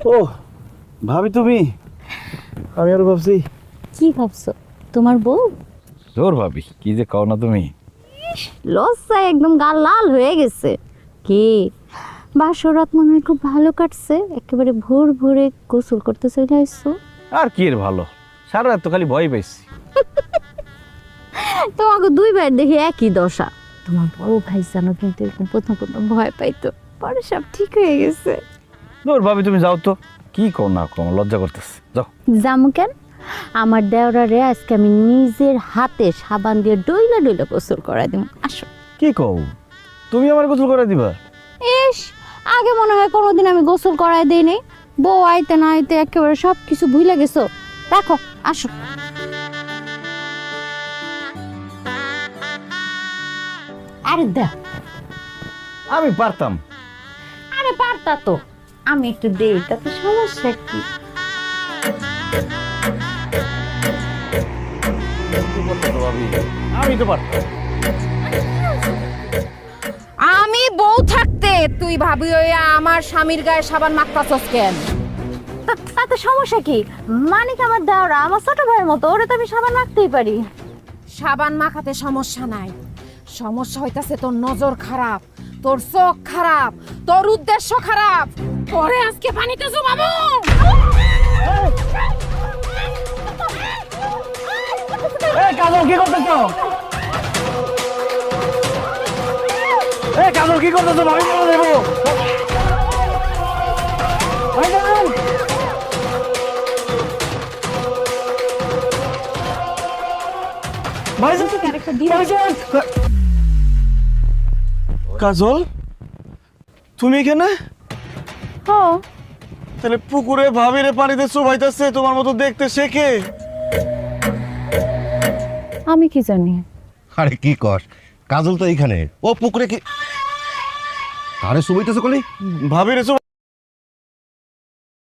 ও ভাবি তুমি, আমি আর ভাবছি। কি ভাবছো? তোমার বউ? জোর ভাবি, কি যে কও না তুমি। লজ্জায় একদম গাল লাল হয়ে গেছে। কি বাসর রাত মনে হয় খুব ভালো কাটছে, একেবারে ভোর ভোরে গোসল করতে চলে আসছো। আর কি এর ভালো, সারা রাত তো খালি ভয় পাইছি। তোমাকে দুইবার দেখি একই দশা। তোমার বড় ভাই জানো কিন্তু এরকম প্রথম প্রথম ভয় পাইতো, পরে সব ঠিক হয়ে গেছে। জোর ভাবি তুমি যাও তো, কি কও না কও, লজ্জা করতেছে, যাও। যাম কেন? আমার দেওরারে আজকে আমি নিজের হাতে সাবান দিয়ে ডইলা ডইলা গোসল করাই দিব। আসো। কি কও, তুমি আমার গোসল করে দিবা? ইস, আগে মনে হয় কোনোদিন আমি গোসল করাই দেই নাই। বউ আইতে না আইতে একেবারে সব কিছু ভুলে গেছো। রাখো, আসো। আরে দেখ, আমি পারতাম। আরে পারতা তো, আমি একটু দেই, তাতে সমস্যা কি? আমি তো পারতাম। আমি বউ থাকতে তুই ভাবি হইয়া আমার স্বামীর গায়ে সাবান মাখতাছস কেন? তাতে সমস্যা কি? মানে কি আমার দেওরা আমার ছোট ভাইয়ের মতো, ওরে তো আমি সাবান রাখতেই পারি। সাবান মাখাতে সমস্যা নাই, সমস্যা হইতাছে তোর নজর খারাপ, তোর চোখ খারাপ, তোর উদ্দেশ্য খারাপ। পরে আজকে পানিতে জমাবো। এই কাজল কি করতেছো? এই কাজল কি করতেছো? আমি বলে দেবো। কাজল, তুমি এখানে? হ্যাঁ, তাহলে পুকুরে ভাবিরে পানিতে চুবাইতেছে তোমার মতো দেখতে শেখে? আমি কি জানি? আরে কি কর, কাজল তো এইখানে, ও পুকুরে কি আরে সুমিতেছে কলি ভাবিরে